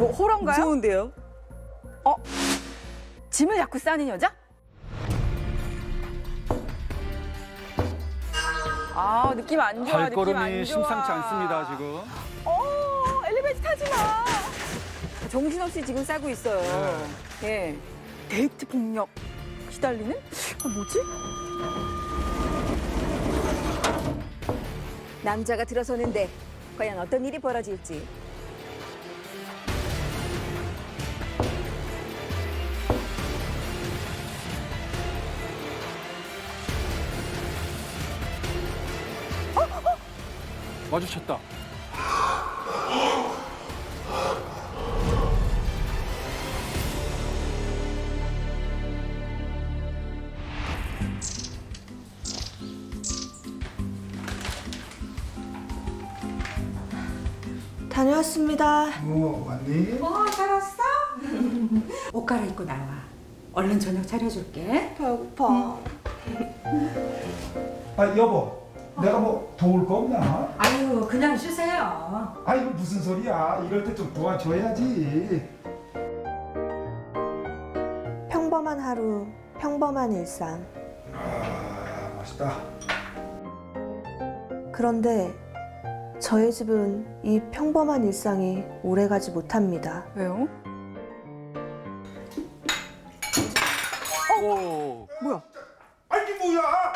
뭐 호러인가요? 무서운데요? 짐을 자꾸 싸는 여자? 아, 느낌 안 좋아. 느낌 발걸음이 안 좋아. 심상치 않습니다, 지금. 엘리베이터 타지 마. 정신없이 지금 싸고 있어요. 예. 데이트 폭력 시달리는? 뭐지? 남자가 들어서는데 과연 어떤 일이 벌어질지. 마주쳤다. 다녀왔습니다. 왔니? 잘 왔어? 옷 갈아입고 나와. 얼른 저녁 차려줄게. 배고파. 아 여보, 내가 뭐 도울 거 없나? 아유, 그냥 쉬세요. 아 이거 무슨 소리야? 이럴 때 좀 도와줘야지. 평범한 하루, 평범한 일상. 아 맛있다. 그런데 저의 집은 이 평범한 일상이 오래가지 못합니다. 왜요? 오. 아 이게 뭐야?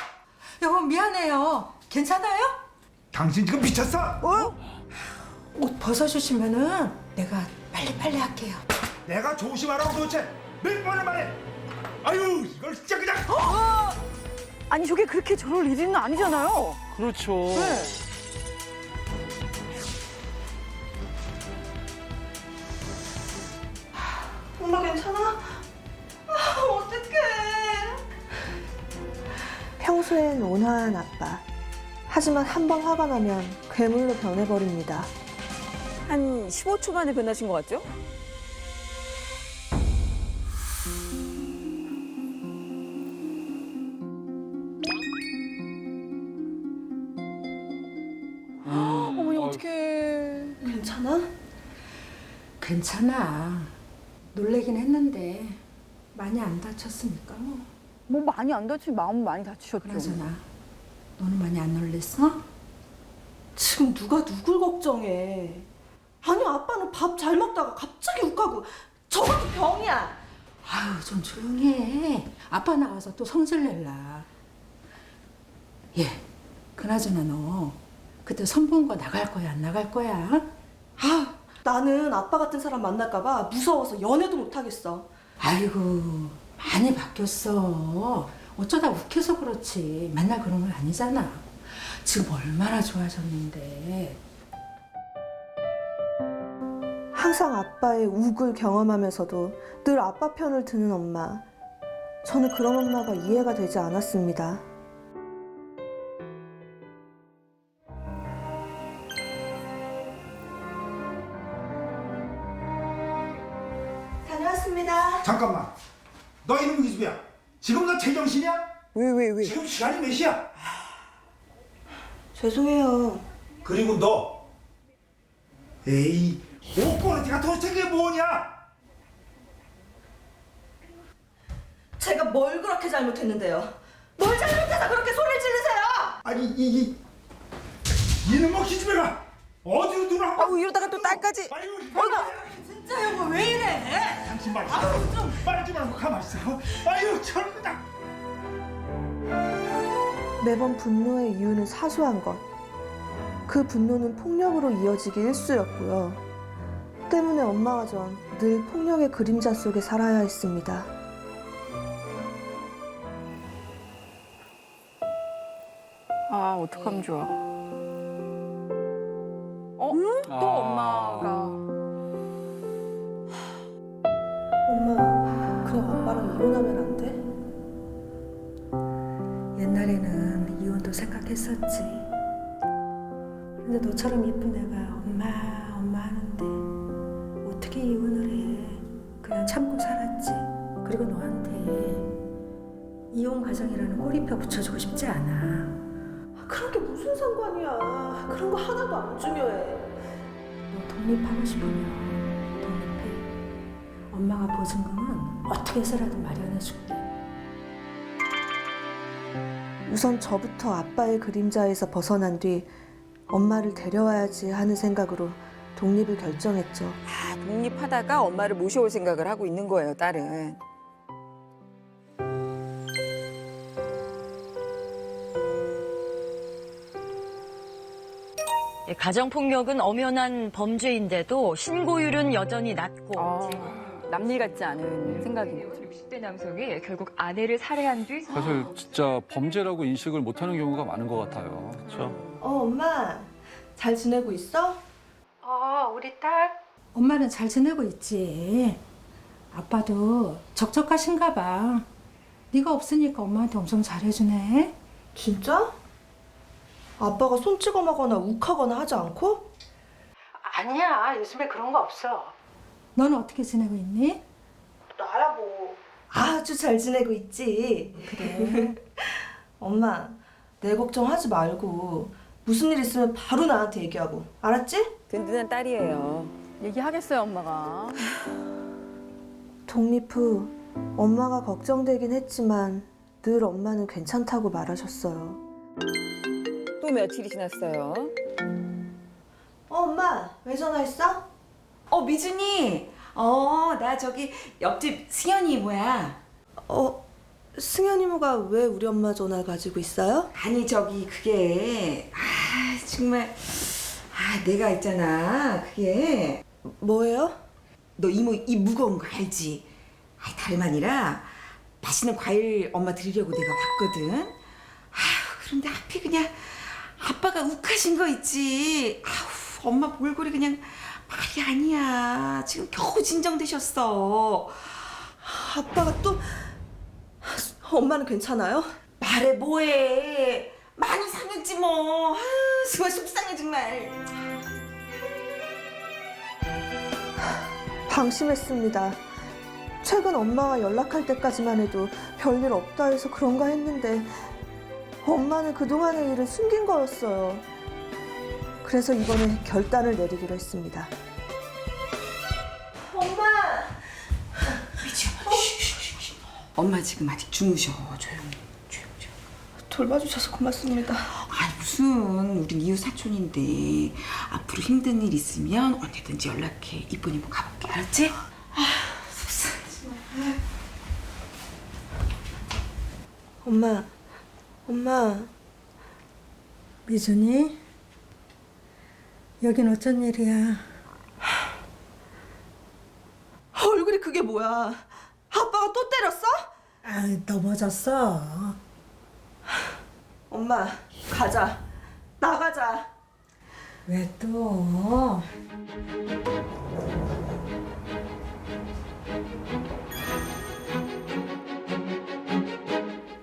여보, 미안해요. 괜찮아요? 당신 지금 미쳤어? 옷 벗어주시면은 내가 빨리빨리 할게요. 내가 조심하라고 도대체 몇 번을 말해? 아유 이걸 진짜 그냥. 아니, 저게 그렇게 저럴 일은 아니잖아요. 그렇죠. 네. 엄마 괜찮아? 어떡해. 평소엔 온화한 아빠. 하지만 한 번 화가 나면 괴물로 변해버립니다. 한 15초 만에 변하신 것 같죠? 어머니, 어떡해. 괜찮아? 괜찮아. 놀래긴 했는데 많이 안 다쳤으니까 뭐. 뭐 많이 안 다치면 마음 많이 다치셨죠. 그나저나 너는 많이 안 놀랬어? 지금 누가 누굴 걱정해. 아니 아빠는 밥 잘 먹다가 갑자기 욱하고 저것도 병이야. 아유, 좀 조용히 해. 아빠 나가서 또 성질 낼라. 예, 그나저나 너 그때 선본 거 나갈 거야, 안 나갈 거야? 아, 나는 아빠 같은 사람 만날까봐 무서워서 연애도 못하겠어. 아이고, 많이 바뀌었어. 어쩌다 욱해서 그렇지. 맨날 그런 건 아니잖아. 지금 얼마나 좋아졌는데. 항상 아빠의 욱을 경험하면서도 늘 아빠 편을 드는 엄마. 저는 그런 엄마가 이해가 되지 않았습니다. 다녀왔습니다. 잠깐만. 너 이놈의 기집애야. 지금 너 제정신이야? 왜? 지금 시간이 몇 시야? 죄송해요. 그리고 너. 에이 옷걸이가 도대체 그게 뭐냐? 제가 뭘 그렇게 잘못했는데요? 뭘 잘못해서 그렇게 소리를 지르세요? 아니 이놈의 기집애가 어디로 눈을 한 번. 이러다가 또 딸까지. 아유 진짜 여보, 왜 이래? 당신 말이지. 말하지 말고 가만히 있어. 아유 철부다. 매번 분노의 이유는 사소한 것. 그 분노는 폭력으로 이어지기 일쑤였고요. 때문에 엄마와 전 늘 폭력의 그림자 속에 살아야 했습니다. 아, 어떡하면 좋아. 또 엄마가. 엄마, 그냥 아빠랑 이혼하면 안 돼? 옛날에는 이혼도 생각했었지. 근데 너처럼 이쁜 애가 엄마 하는데 어떻게 이혼을 해. 그냥 참고 살았지. 그리고 너한테 이혼 가정이라는 꼬리표 붙여주고 싶지 않아. 그런 게 무슨 상관이야. 그런 거 하나도 안 중요해. 너 독립하고 싶으면 독립해. 엄마가 보증금은 어떻게 해서라도 마련해 줄게. 우선 저부터 아빠의 그림자에서 벗어난 뒤 엄마를 데려와야지 하는 생각으로 독립을 결정했죠. 아, 독립하다가 엄마를 모셔올 생각을 하고 있는 거예요, 딸은. 예, 가정폭력은 엄연한 범죄인데도 신고율은 여전히 낮고 남일 같지 않은 생각입니다. 60대 남성이 결국 아내를 살해한 뒤 사실 진짜 범죄라고 인식을 못하는 경우가 많은 것 같아요. 그렇죠. 엄마 잘 지내고 있어? 우리 딸? 엄마는 잘 지내고 있지. 아빠도 적적하신가 봐. 네가 없으니까 엄마한테 엄청 잘해주네. 진짜? 아빠가 손 찍어 먹거나 욱하거나 하지 않고? 아니야, 요즘에 그런 거 없어. 너는 어떻게 지내고 있니? 나야 뭐 아주 잘 지내고 있지. 그래. 엄마 내 걱정하지 말고 무슨 일 있으면 바로 나한테 얘기하고 알았지? 든든한 딸이에요. 얘기하겠어요, 엄마가. 독립 후 엄마가 걱정되긴 했지만 늘 엄마는 괜찮다고 말하셨어요. 또 며칠이 지났어요. 엄마 왜 전화했어? 미준이. 나 저기 옆집 승현이 이모야. 승현 이모가 왜 우리 엄마 전화 가지고 있어요? 아니 저기 그게 정말 내가 있잖아. 그게 뭐예요? 너 이모 입 무거운 거 알지? 다름 아니라 맛있는 과일 엄마 드리려고 내가 왔거든. 그런데 하필 그냥 아빠가 욱하신 거 있지. 엄마 몰골이 그냥 말이 아니야. 지금 겨우 진정되셨어. 아빠가 또 엄마는 괜찮아요? 말해 뭐해. 많이 상했지 뭐. 정말 속상해 정말. 방심했습니다. 최근 엄마와 연락할 때까지만 해도 별일 없다 해서 그런가 했는데 엄마는 그동안의 일을 숨긴 거였어요. 그래서 이번에 결단을 내리기로 했습니다. 엄마 지금 아직 주무셔. 조용히. 돌봐주셔서 고맙습니다. 무슨 우린 이웃 사촌인데 앞으로 힘든 일 있으면 언제든지 연락해. 이쁜이 뭐 가볼게. 알았지? 속상해. 엄마 미준이, 여긴 어쩐 일이야? 얼굴이 그게 뭐야? 아빠가 또 때렸어? 넘어졌어. 엄마 가자. 나가자. 왜 또?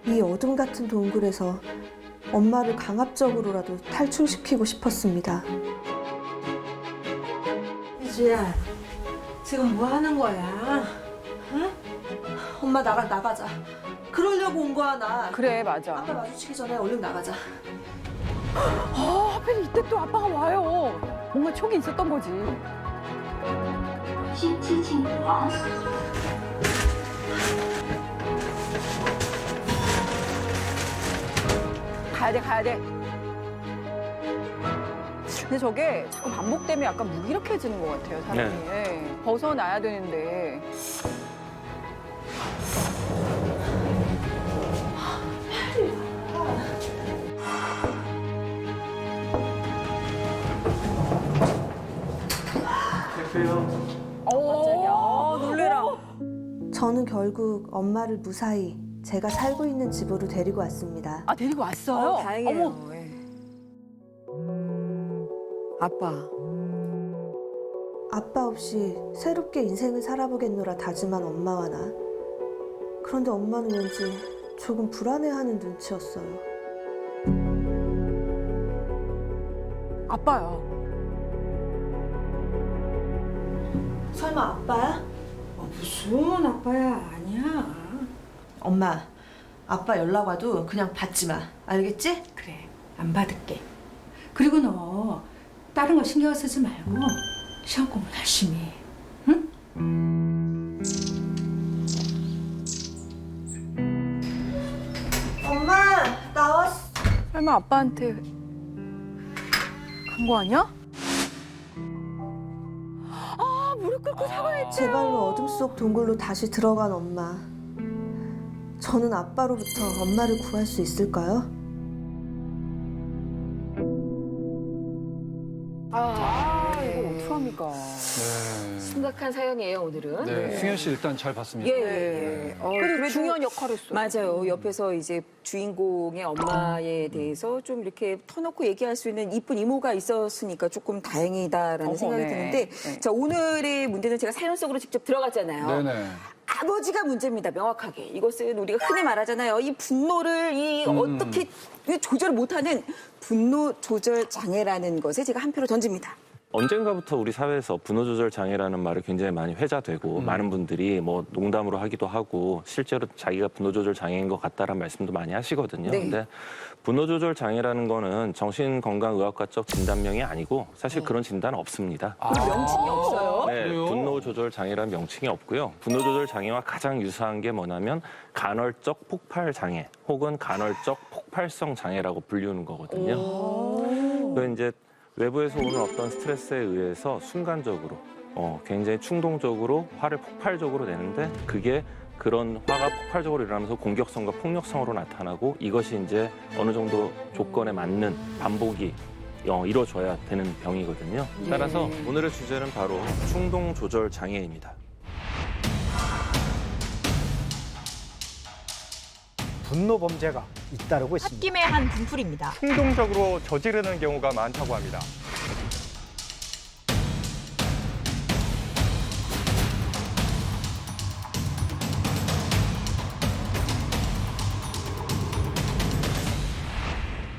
이 어둠 같은 동굴에서 엄마를 강압적으로라도 탈출시키고 싶었습니다. 미주야, 지금 뭐 하는 거야? 엄마 나가자. 그러려고 온 거야 나. 그래, 맞아. 아빠 마주치기 전에 얼른 나가자. 하필 이때 또 아빠가 와요. 뭔가 촉이 있었던 거지. 가야 돼. 근데 저게 자꾸 반복되면 약간 무기력해지는 것 같아요, 사람이. 예. 벗어나야 되는데. 깜짝이야. 놀래라. 저는 결국 엄마를 무사히 제가 살고 있는 집으로 데리고 왔습니다. 아, 데리고 왔어요? 다행이에요. 어머. 예. 아빠. 아빠 없이 새롭게 인생을 살아보겠노라 다짐한 엄마와 나. 그런데 엄마는 왠지 조금 불안해하는 눈치였어요. 아빠야. 설마 아빠야? 무슨 아빠야? 아니야. 엄마, 아빠 연락 와도 그냥 받지 마. 알겠지? 그래, 안 받을게. 그리고 너 다른 거 신경 쓰지 말고 시험 공부 열심히 해. 응? 설마 아빠한테 간 거 아니야? 아, 무릎 꿇고 사과했지. 제 발로 어둠 속 동굴로 다시 들어간 엄마. 저는 아빠로부터 엄마를 구할 수 있을까요? 이거 어떡합니까? 네. 심각한 사연이에요, 오늘은. 네. 승현 씨 일단 잘 봤습니다. 예. 그래도 중요한 역할을 했어요. 맞아요. 옆에서 이제 주인공의 엄마에 대해서 좀 이렇게 터놓고 얘기할 수 있는 이쁜 이모가 있었으니까 조금 다행이다라는 생각이 네. 드는데, 네. 자, 오늘의 문제는 제가 사연 속으로 직접 들어갔잖아요. 네네. 아버지가 문제입니다, 명확하게. 이것은 우리가 흔히 말하잖아요. 이 분노를 어떻게 조절 못하는 분노 조절 장애라는 것에 제가 한 표를 던집니다. 언젠가부터 우리 사회에서 분노 조절 장애라는 말이 굉장히 많이 회자되고 많은 분들이 뭐 농담으로 하기도 하고 실제로 자기가 분노 조절 장애인 것 같다라는 말씀도 많이 하시거든요. 네. 근데 분노 조절 장애라는 거는 정신건강의학과적 진단명이 아니고 사실 그런 진단은 없습니다. 그리고 명칭이 없어요. 네, 그래요? 분노 조절 장애라는 명칭이 없고요. 분노 조절 장애와 가장 유사한 게 뭐냐면 간헐적 폭발 장애 혹은 간헐적 폭발성 장애라고 불리는 거거든요. 그 이제 외부에서 오는 어떤 스트레스에 의해서 순간적으로 굉장히 충동적으로 화를 폭발적으로 내는데 그게 그런 화가 폭발적으로 일어나면서 공격성과 폭력성으로 나타나고 이것이 이제 어느 정도 조건에 맞는 반복이 이루어져야 되는 병이거든요. 따라서 오늘의 주제는 바로 충동 조절 장애입니다. 분노 범죄가 잇따르고 있습니다. 홧김의 한 분풀입니다. 충동적으로 저지르는 경우가 많다고 합니다.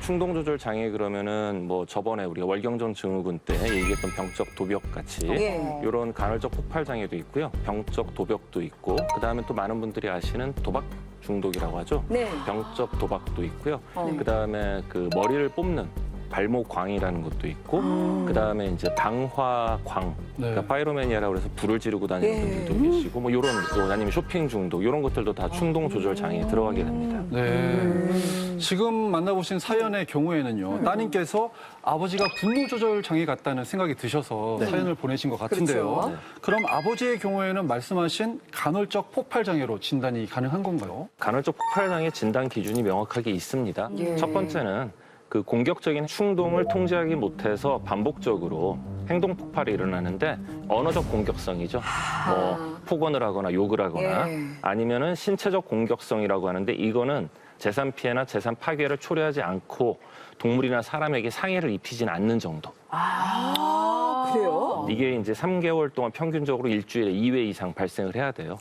충동 조절 장애 그러면은 뭐 저번에 우리가 월경전 증후군 때 얘기했던 병적 도벽 같이 예. 이런 간헐적 폭발 장애도 있고요. 병적 도벽도 있고 그다음에 또 많은 분들이 아시는 도박 중독이라고 하죠. 네. 병적 도박도 있고요. 그다음에 그 머리를 뽑는 발모광이라는 것도 있고 그다음에 이제 방화광 네. 그러니까 파이로매니아라고 해서 불을 지르고 다니는 분들도 계시고 뭐 이런 아니면 쇼핑 중독 이런 것들도 다 충동 조절 장애에 들어가게 됩니다. 네. 지금 만나보신 사연의 경우에는요, 따님께서 아버지가 분노 조절 장애 같다는 생각이 드셔서 사연을 보내신 것 같은데요. 그렇죠. 그럼 아버지의 경우에는 말씀하신 간헐적 폭발 장애로 진단이 가능한 건가요? 간헐적 폭발 장애 진단 기준이 명확하게 있습니다. 예. 첫 번째는 그 공격적인 충동을 통제하기 못해서 반복적으로 행동 폭발이 일어나는데 언어적 공격성이죠. 뭐 폭언을 하거나 욕을 하거나 예. 아니면은 신체적 공격성이라고 하는데 이거는 재산 피해나 재산 파괴를 초래하지 않고 동물이나 사람에게 상해를 입히진 않는 정도. 그래요? 이게 이제 3개월 동안 평균적으로 일주일에 2회 이상 발생을 해야 돼요.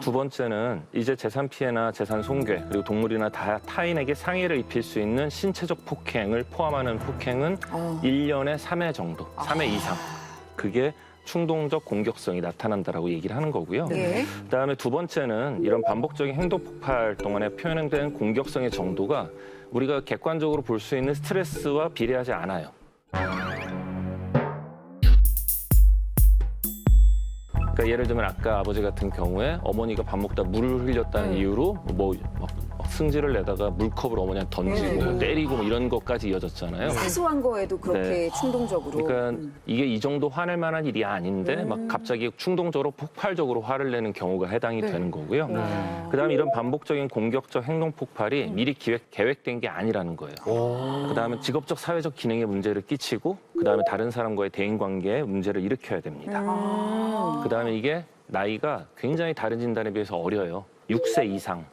두 번째는 이제 재산 피해나 재산 손괴 그리고 동물이나 타인에게 상해를 입힐 수 있는 신체적 폭행을 포함하는 폭행은 1년에 3회 정도, 3회 이상. 그게 충동적 공격성이 나타난다라고 얘기를 하는 거고요. 네. 그다음에 두 번째는 이런 반복적인 행동 폭발 동안에 표현된 공격성의 정도가 우리가 객관적으로 볼 수 있는 스트레스와 비례하지 않아요. 그러니까 예를 들면 아까 아버지 같은 경우에 어머니가 밥 먹다 물을 흘렸다는 이유로 뭐 승질을 내다가 물컵을 어머니한테 던지고 때리고 뭐 이런 것까지 이어졌잖아요. 사소한 거에도 그렇게 네. 충동적으로. 그러니까 이게 이 정도 화낼 만한 일이 아닌데 막 갑자기 충동적으로 폭발적으로 화를 내는 경우가 해당이 되는 거고요. 그다음에 이런 반복적인 공격적 행동 폭발이 미리 계획된 게 아니라는 거예요. 그다음에 직업적 사회적 기능에 문제를 끼치고 그다음에 다른 사람과의 대인 관계에 문제를 일으켜야 됩니다. 그다음에 이게 나이가 굉장히 다른 진단에 비해서 어려요. 6세 이상.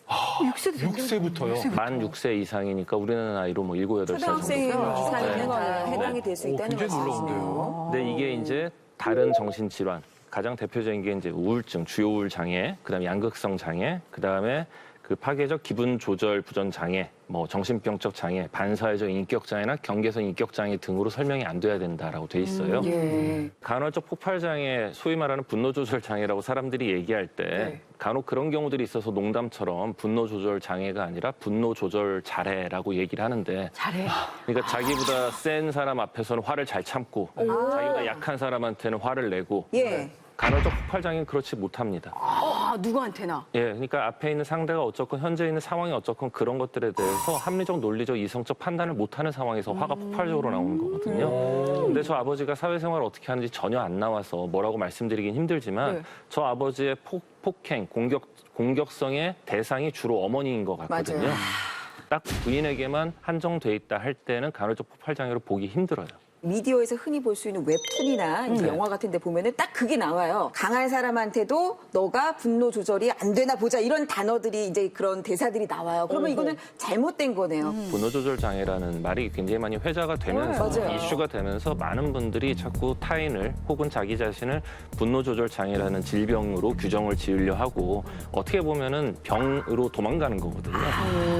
6세부터요? 만 6세 이상이니까 우리나라 나이로 뭐 7, 8살 정도. 초등학생 이상이면 다 네. 해당이 될 수 있다는 굉장히 거죠. 놀라운데요. 근데 이게 이제 다른 정신질환, 가장 대표적인 게 이제 우울증, 주요 우울 장애, 그다음에 양극성 장애, 그다음에 그 파괴적 기분 조절 부전 장애, 뭐 정신병적 장애, 반사회적 인격 장애나 경계성 인격 장애 등으로 설명이 안 돼야 된다라고 돼 있어요. 간헐적 폭발 장애, 소위 말하는 분노 조절 장애라고 사람들이 얘기할 때 간혹 그런 경우들이 있어서 농담처럼 분노 조절 장애가 아니라 분노 조절 잘해라고 얘기를 하는데 그러니까 자기보다 센 사람 앞에서는 화를 잘 참고 자기보다 약한 사람한테는 화를 내고 예. 간헐적 폭발 장애는 그렇지 못합니다. 아, 누구한테나. 예, 그러니까 앞에 있는 상대가 어쨌건 현재 있는 상황이 어쨌건 그런 것들에 대해서 합리적, 논리적, 이성적 판단을 못하는 상황에서 화가 폭발적으로 나오는 거거든요. 근데 저 아버지가 사회생활을 어떻게 하는지 전혀 안 나와서 뭐라고 말씀드리긴 힘들지만 네. 저 아버지의 폭행, 공격성의 대상이 주로 어머니인 것 같거든요. 맞아요. 딱 부인에게만 한정돼 있다 할 때는 간헐적 폭발 장애로 보기 힘들어요. 미디어에서 흔히 볼 수 있는 웹툰이나 이 영화 같은 데 보면은 딱 그게 나와요. 강한 사람한테도 너가 분노 조절이 안 되나 보자 이런 단어들이 이제 그런 대사들이 나와요. 그러면 이거는 잘못된 거네요. 분노 조절 장애라는 말이 굉장히 많이 회자가 되면서 맞아요. 이슈가 되면서 많은 분들이 자꾸 타인을 혹은 자기 자신을 분노 조절 장애라는 질병으로 규정을 지으려 하고 어떻게 보면은 병으로 도망가는 거거든요.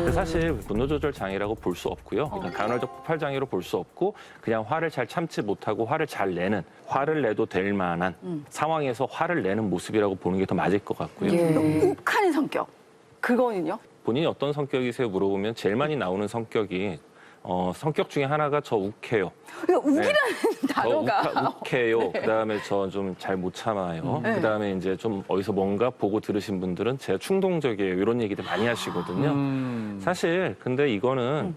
근데 사실 분노 조절 장애라고 볼 수 없고요. 그러니까 간헐적 폭발 장애로 볼 수 없고 그냥 화를 잘 참지 못하고 화를 잘 내는 화를 내도 될 만한 상황에서 화를 내는 모습이라고 보는 게 더 맞을 것 같고요. 욱하는 성격. 그거는요? 본인이 어떤 성격이세요 물어보면 제일 많이 나오는 성격이 성격 중에 하나가 저 욱해요. 그러니까 욱이라는 단어가. 욱해요. 그다음에 저 좀 잘 못 참아요. 그다음에 이제 좀 어디서 뭔가 보고 들으신 분들은 제가 충동적이에요. 이런 얘기들 많이 하시거든요. 사실 근데 이거는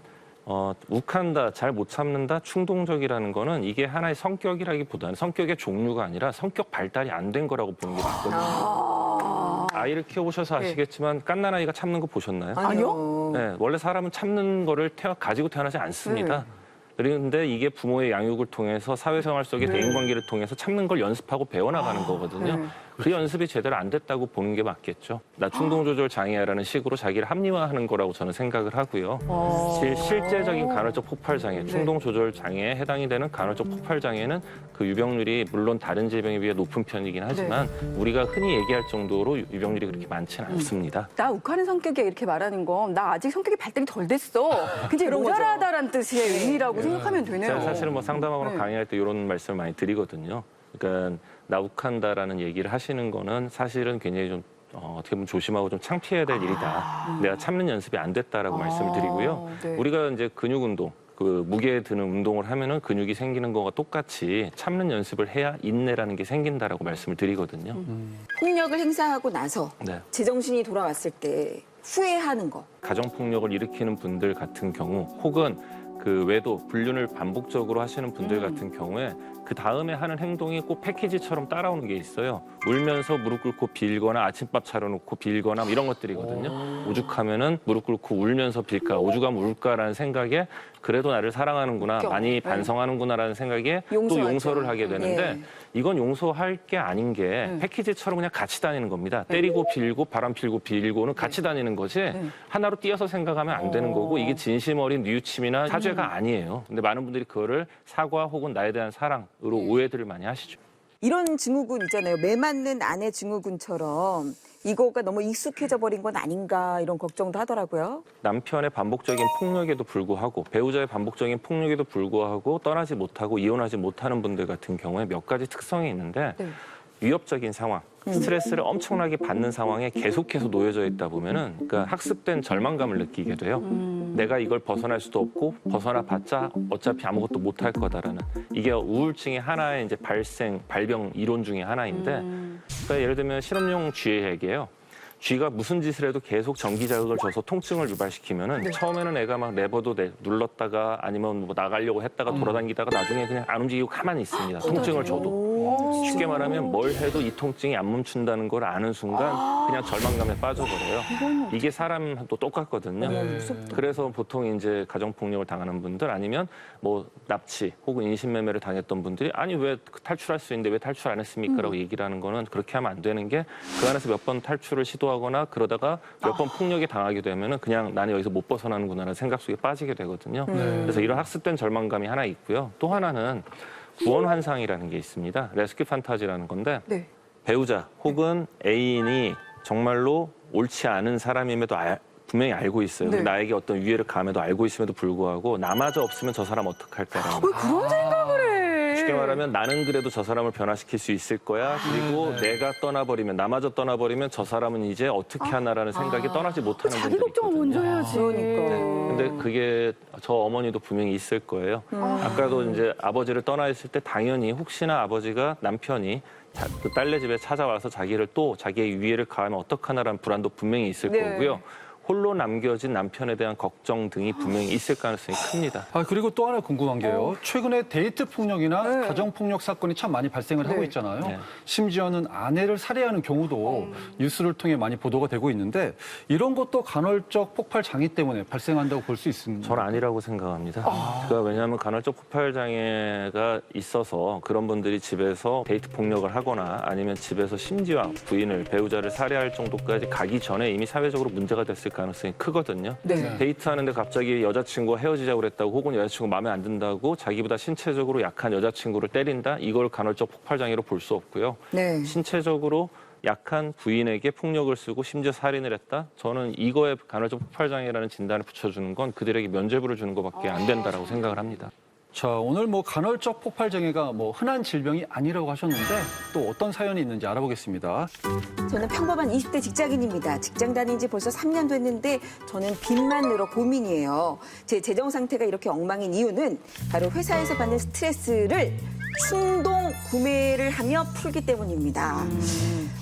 욱한다, 잘 못 참는다, 충동적이라는 거는 이게 하나의 성격이라기보다는 성격의 종류가 아니라 성격 발달이 안 된 거라고 보는 게 맞거든요. 아이를 키워보셔서 아시겠지만 갓난아이가 참는 거 보셨나요? 아니요? 네, 원래 사람은 참는 거를 가지고 태어나지 않습니다. 그런데 이게 부모의 양육을 통해서 사회생활 속의 대인관계를 통해서 참는 걸 연습하고 배워나가는 거거든요. 그 연습이 제대로 안 됐다고 보는 게 맞겠죠. 나 충동조절 장애라는 식으로 자기를 합리화하는 거라고 저는 생각을 하고요. 실제적인 간헐적 폭발 장애, 충동조절 장애에 해당이 되는 간헐적 폭발 장애는 그 유병률이 물론 다른 질병에 비해 높은 편이긴 하지만 우리가 흔히 얘기할 정도로 유병률이 그렇게 많지는 않습니다. 나 욱하는 성격이야 이렇게 말하는 건 나 아직 성격이 발달이 덜 됐어. 굉장히 모자라다라는 뜻의 의미라고 생각하면 되네요. 제가 사실은 뭐 상담하거나 강의할 때 이런 말씀을 많이 드리거든요. 그러니까 나욱한다라는 얘기를 하시는 거는 사실은 굉장히 좀 어떻게 보면 조심하고 좀 창피해야 될 일이다. 내가 참는 연습이 안 됐다라고 말씀을 드리고요. 우리가 이제 근육 운동, 그 무게 드는 운동을 하면은 근육이 생기는 거와 똑같이 참는 연습을 해야 인내라는 게 생긴다라고 말씀을 드리거든요. 폭력을 행사하고 나서 네. 제정신이 돌아왔을 때 후회하는 거. 가정폭력을 일으키는 분들 같은 경우 혹은 그 외도, 불륜을 반복적으로 하시는 분들 같은 경우에 그 다음에 하는 행동이 꼭 패키지처럼 따라오는 게 있어요. 울면서 무릎 꿇고 빌거나 아침밥 차려놓고 빌거나 뭐 이런 것들이거든요. 오죽하면은 무릎 꿇고 울면서 빌까, 오죽하면 울까라는 생각에 그래도 나를 사랑하는구나, 많이 반성하는구나라는 생각에 또 용서를 하게 되는데 이건 용서할 게 아닌 게 패키지처럼 그냥 같이 다니는 겁니다. 때리고 빌고 바람 피고 빌고는 같이 다니는 거지 하나로 띄어서 생각하면 안 되는 거고 이게 진심 어린 뉘우침이나 사죄가 아니에요. 근데 많은 분들이 그거를 사과 혹은 나에 대한 사랑으로 오해들을 많이 하시죠. 이런 증후군 있잖아요. 매 맞는 아내 증후군처럼 이거가 너무 익숙해져 버린 건 아닌가 이런 걱정도 하더라고요. 남편의 반복적인 폭력에도 불구하고 배우자의 반복적인 폭력에도 불구하고 떠나지 못하고 이혼하지 못하는 분들 같은 경우에 몇 가지 특성이 있는데 위협적인 상황, 스트레스를 엄청나게 받는 상황에 계속해서 놓여져 있다 보면은 그러니까 학습된 절망감을 느끼게 돼요. 내가 이걸 벗어날 수도 없고 벗어나봤자 어차피 아무것도 못할 거다라는 이게 우울증의 하나의 이제 발병 이론 중에 하나인데 그러니까 예를 들면 실험용 쥐의 얘기예요. 쥐가 무슨 짓을 해도 계속 전기 자극을 줘서 통증을 유발시키면은 처음에는 애가 막 레버도 눌렀다가 아니면 뭐 나가려고 했다가 돌아다니다가 나중에 그냥 안 움직이고 가만히 있습니다. 통증을 줘도. 쉽게 말하면 뭘 해도 이 통증이 안 멈춘다는 걸 아는 순간 그냥 절망감에 빠져버려요. 이게 사람도 똑같거든요. 그래서 보통 이제 가정폭력을 당하는 분들 아니면 뭐 납치 혹은 인신매매를 당했던 분들이 아니 왜 탈출할 수 있는데 왜 탈출 안 했습니까? 라고 얘기를 하는 거는 그렇게 하면 안 되는 게 그 안에서 몇 번 탈출을 시도하거나 그러다가 몇 번 폭력에 당하게 되면은 그냥 나는 여기서 못 벗어나는구나라는 생각 속에 빠지게 되거든요. 그래서 이런 학습된 절망감이 하나 있고요. 또 하나는 구원 환상이라는 게 있습니다. 레스큐 판타지라는 건데 배우자 혹은 애인이 정말로 옳지 않은 사람임에도 분명히 알고 있어요. 나에게 어떤 위해를 가함에도 알고 있음에도 불구하고 나마저 없으면 저 사람 어떡할까라는 왜 그런 생각을 해? 쉽게 말하면 말하면 나는 그래도 저 사람을 변화시킬 수 있을 거야. 그리고 내가 떠나버리면, 나마저 떠나버리면 저 사람은 이제 어떻게 하나라는 생각이 떠나지 못하는 자기 분들이 걱정을 먼저 있거든요. 해야지. 그러니까. 근데 그게 저 어머니도 분명히 있을 거예요. 아까도 이제 아버지를 떠나 있을 때 당연히 혹시나 아버지가 남편이 그 딸네 집에 찾아와서 자기를 또 자기의 위해를 가하면 어떡하나라는 불안도 분명히 있을 네. 거고요. 홀로 남겨진 남편에 대한 걱정 등이 분명히 있을 가능성이 큽니다. 그리고 또 하나 궁금한 게요. 최근에 데이트 폭력이나 가정 폭력 사건이 참 많이 발생을 하고 있잖아요. 네. 심지어는 아내를 살해하는 경우도 뉴스를 통해 많이 보도가 되고 있는데 이런 것도 간헐적 폭발 장애 때문에 발생한다고 볼 수 있습니다. 저는 아니라고 생각합니다. 그러니까 왜냐하면 간헐적 폭발 장애가 있어서 그런 분들이 집에서 데이트 폭력을 하거나 아니면 집에서 심지어 부인을, 배우자를 살해할 정도까지 가기 전에 이미 사회적으로 문제가 됐을 가능성이 크거든요. 네. 데이트하는데 갑자기 여자친구가 헤어지자고 그랬다고 혹은 여자친구 마음에 안 든다고 자기보다 신체적으로 약한 여자친구를 때린다? 이걸 간헐적 폭발 장애로 볼 수 없고요. 네. 신체적으로 약한 부인에게 폭력을 쓰고 심지어 살인을 했다? 저는 이거에 간헐적 폭발 장애라는 진단을 붙여주는 건 그들에게 면죄부를 주는 것밖에 안 된다라고 생각을 합니다. 자, 오늘 간헐적 폭발 장애가 흔한 질병이 아니라고 하셨는데 또 어떤 사연이 있는지 알아보겠습니다. 저는 평범한 20대 직장인입니다. 직장 다닌 지 벌써 3년 됐는데 저는 빚만 늘어 고민이에요. 제 재정 상태가 이렇게 엉망인 이유는 바로 회사에서 받는 스트레스를 충동 구매를 하며 풀기 때문입니다.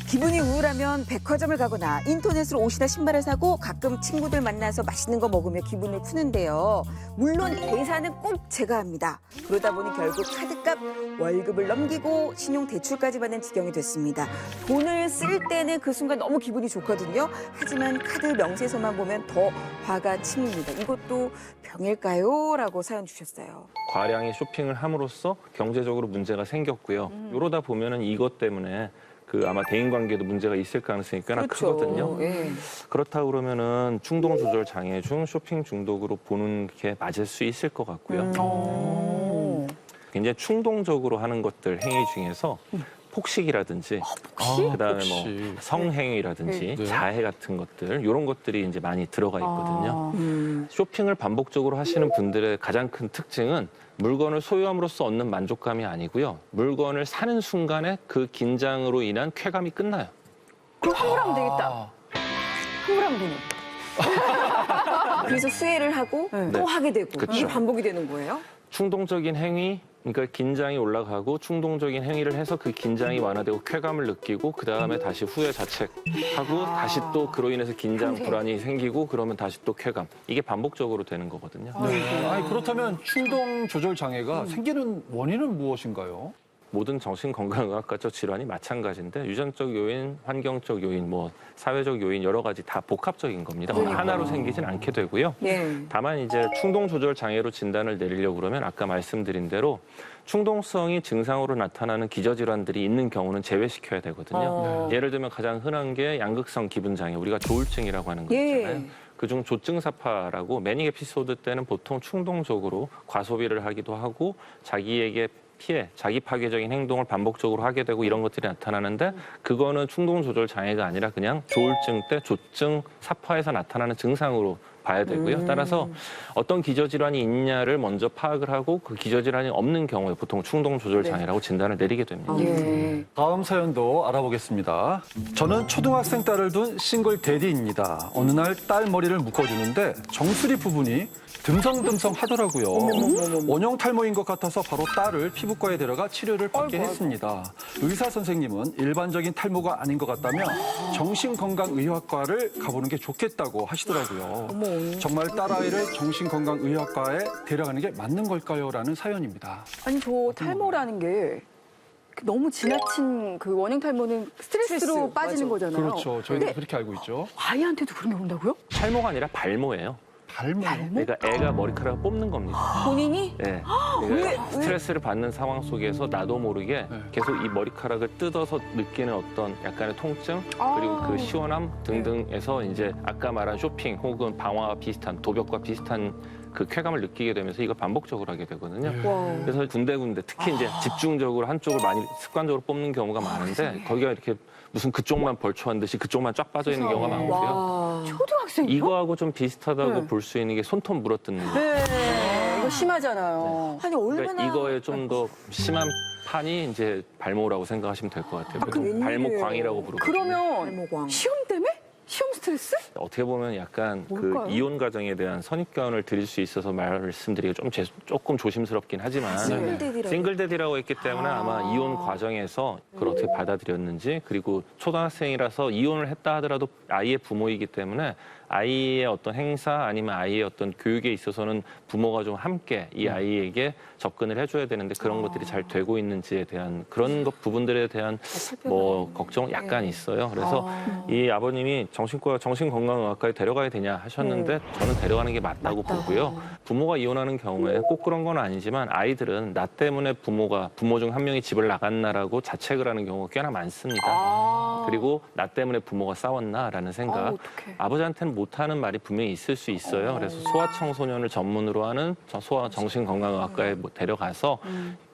기분이 우울하면 백화점을 가거나 인터넷으로 옷이나 신발을 사고 가끔 친구들 만나서 맛있는 거 먹으며 기분을 푸는데요. 물론 계산은 꼭 제가 합니다. 그러다 보니 결국 카드값, 월급을 넘기고 신용대출까지 받는 지경이 됐습니다. 돈을 쓸 때는 그 순간 너무 기분이 좋거든요. 하지만 카드 명세서만 보면 더 화가 치밉니다. 이것도 병일까요? 라고 사연 주셨어요. 과량의 쇼핑을 함으로써 경제적으로 문제가 생겼고요. 이러다 보면은 이것 때문에 아마 대인관계도 문제가 있을 가능성이 꽤나 크거든요. 예. 그렇다 그러면은 충동 조절 장애 중 쇼핑 중독으로 보는 게 맞을 수 있을 것 같고요. 굉장히 충동적으로 하는 것들 행위 중에서 폭식이라든지 그다음에 폭식. 성행위라든지 네. 자해 같은 것들 이런 것들이 이제 많이 들어가 있거든요. 쇼핑을 반복적으로 하시는 분들의 가장 큰 특징은 물건을 소유함으로써 얻는 만족감이 아니고요. 물건을 사는 순간에 그 긴장으로 인한 쾌감이 끝나요. 그럼 환불하면 되겠다. 환불하면 되네. 그래서 후회를 하고 또 하게 되고 그쵸. 이게 반복이 되는 거예요? 충동적인 행위, 그러니까 긴장이 올라가고 충동적인 행위를 해서 그 긴장이 완화되고 쾌감을 느끼고 그 다음에 다시 후회 자책하고 다시 또 그로 인해서 긴장, 불안이 생기고 그러면 다시 또 쾌감. 이게 반복적으로 되는 거거든요. 네. 그렇다면 충동 조절 장애가 생기는 원인은 무엇인가요? 모든 정신건강의학과적 질환이 마찬가지인데 유전적 요인, 환경적 요인, 사회적 요인 여러 가지 다 복합적인 겁니다. 하나로 생기진 않게 되고요. 네. 다만 이제 충동 조절 장애로 진단을 내리려고 그러면 아까 말씀드린 대로 충동성이 증상으로 나타나는 기저질환들이 있는 경우는 제외시켜야 되거든요. 예를 들면 가장 흔한 게 양극성 기분 장애, 우리가 조울증이라고 하는 거 있잖아요. 그중 조증사파라고 매닉 에피소드 때는 보통 충동적으로 과소비를 하기도 하고 자기에게 피해, 자기 파괴적인 행동을 반복적으로 하게 되고 이런 것들이 나타나는데 그거는 충동 조절 장애가 아니라 그냥 조울증 때 조증 사파에서 나타나는 증상으로 봐야 되고요. 따라서 어떤 기저질환이 있냐를 먼저 파악을 하고 그 기저질환이 없는 경우에 보통 충동 조절 장애라고 진단을 내리게 됩니다. 다음 사연도 알아보겠습니다. 저는 초등학생 딸을 둔 싱글 대디입니다. 어느 날 딸 머리를 묶어주는데 정수리 부분이 듬성듬성 하더라고요. 원형 탈모인 것 같아서 바로 딸을 피부과에 데려가 치료를 받게 했습니다. 의사 선생님은 일반적인 탈모가 아닌 것 같다며 정신건강의학과를 가보는 게 좋겠다고 하시더라고요. 정말 딸아이를 정신건강의학과에 데려가는 게 맞는 걸까요? 라는 사연입니다. 아니, 저 탈모라는 게 너무 지나친 그 원형 탈모는 스트레스로 빠지는 거잖아요. 그렇죠. 저희는 그렇게 알고 있죠. 아이한테도 그런 게 온다고요? 탈모가 아니라 발모예요. 발모? 그러니까 애가 머리카락을 뽑는 겁니다. 본인이? 네. 그러니까 스트레스를 받는 상황 속에서 나도 모르게 계속 이 머리카락을 뜯어서 느끼는 어떤 약간의 통증 그리고 그 시원함 등등에서 이제 아까 말한 쇼핑 혹은 방화와 비슷한 도벽과 비슷한 그 쾌감을 느끼게 되면서 이걸 반복적으로 하게 되거든요. 그래서 군데군데 특히 이제 집중적으로 한쪽을 많이 습관적으로 뽑는 경우가 많은데 거기가 이렇게 무슨 그쪽만 벌초한 듯이 그쪽만 쫙 빠져 있는 경우가 많고요. 초등학생이요? 이거하고 좀 비슷하다고 볼 수 있는 게 손톱 물어뜯는 거. 네. 이거 심하잖아요. 아니 얼마나 그러니까 이거에 좀 더 심한 판이 이제 발모라고 생각하시면 될 것 같아요. 보통 발모광이라고 부르고. 그러면 발모광. 시험 때문에? 시험 스트레스? 어떻게 보면 약간 뭘까요? 그 이혼 과정에 대한 선입견을 드릴 수 있어서 말씀드리기 조금 조심스럽긴 하지만 싱글데디라고 했기 때문에 아마 이혼 과정에서 그걸 어떻게 받아들였는지, 그리고 초등학생이라서 이혼을 했다 하더라도 아이의 부모이기 때문에 아이의 어떤 행사 아니면 아이의 어떤 교육에 있어서는 부모가 좀 함께 이 아이에게 접근을 해줘야 되는데 그런 것들이 잘 되고 있는지에 대한 그런 부분들에 대한 뭐 걱정 약간 있어요. 그래서 이 아버님이 정신건강의학과에 데려가야 되냐 하셨는데 저는 데려가는 게 맞다고 보고요. 부모가 이혼하는 경우에 꼭 그런 건 아니지만 아이들은 나 때문에 부모 중 한 명이 집을 나갔나라고 자책을 하는 경우가 꽤나 많습니다. 그리고 나 때문에 부모가 싸웠나라는 생각. 아버지한테는 못하는 말이 분명히 있을 수 있어요. 그래서 소아청소년을 전문으로 하는 소아정신건강의학과에 데려가서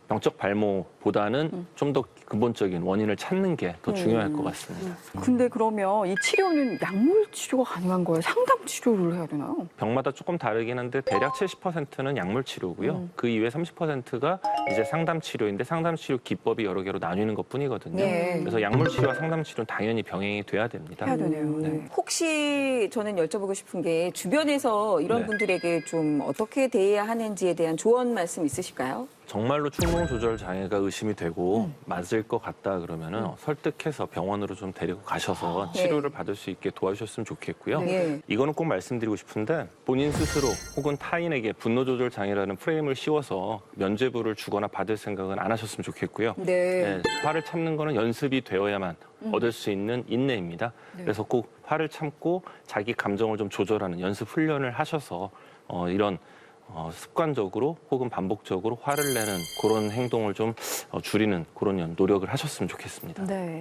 병적 발모보다는 좀 더 근본적인 원인을 찾는 게 더 중요할 것 같습니다. 근데 그러면 이 치료는 약물 치료가 가능한 거예요? 상담 치료를 해야 되나요? 병마다 조금 다르긴 한데 대략 70%는 약물 치료고요. 그 이외 30%가 이제 상담 치료인데 상담 치료 기법이 여러 개로 나뉘는 것뿐이거든요. 네. 그래서 약물 치료와 상담 치료는 당연히 병행이 돼야 됩니다. 해야 되네요. 혹시 저는 여쭤보고 싶은 게 주변에서 이런 네. 분들에게 좀 어떻게 대해야 하는지에 대한 조언 말씀 있으실까요? 정말로 충동 조절 장애가 의심이 되고 맞을 것 같다 그러면은 설득해서 병원으로 좀 데리고 가셔서 치료를 받을 수 있게 도와주셨으면 좋겠고요. 네. 이거는 꼭 말씀드리고 싶은데 본인 스스로 혹은 타인에게 분노 조절 장애라는 프레임을 씌워서 면죄부를 주거나 받을 생각은 안 하셨으면 좋겠고요. 네. 화를 참는 거는 연습이 되어야만 얻을 수 있는 인내입니다. 그래서 꼭 화를 참고 자기 감정을 좀 조절하는 연습 훈련을 하셔서 이런 습관적으로 혹은 반복적으로 화를 내는 그런 행동을 좀 줄이는 그런 노력을 하셨으면 좋겠습니다. 네.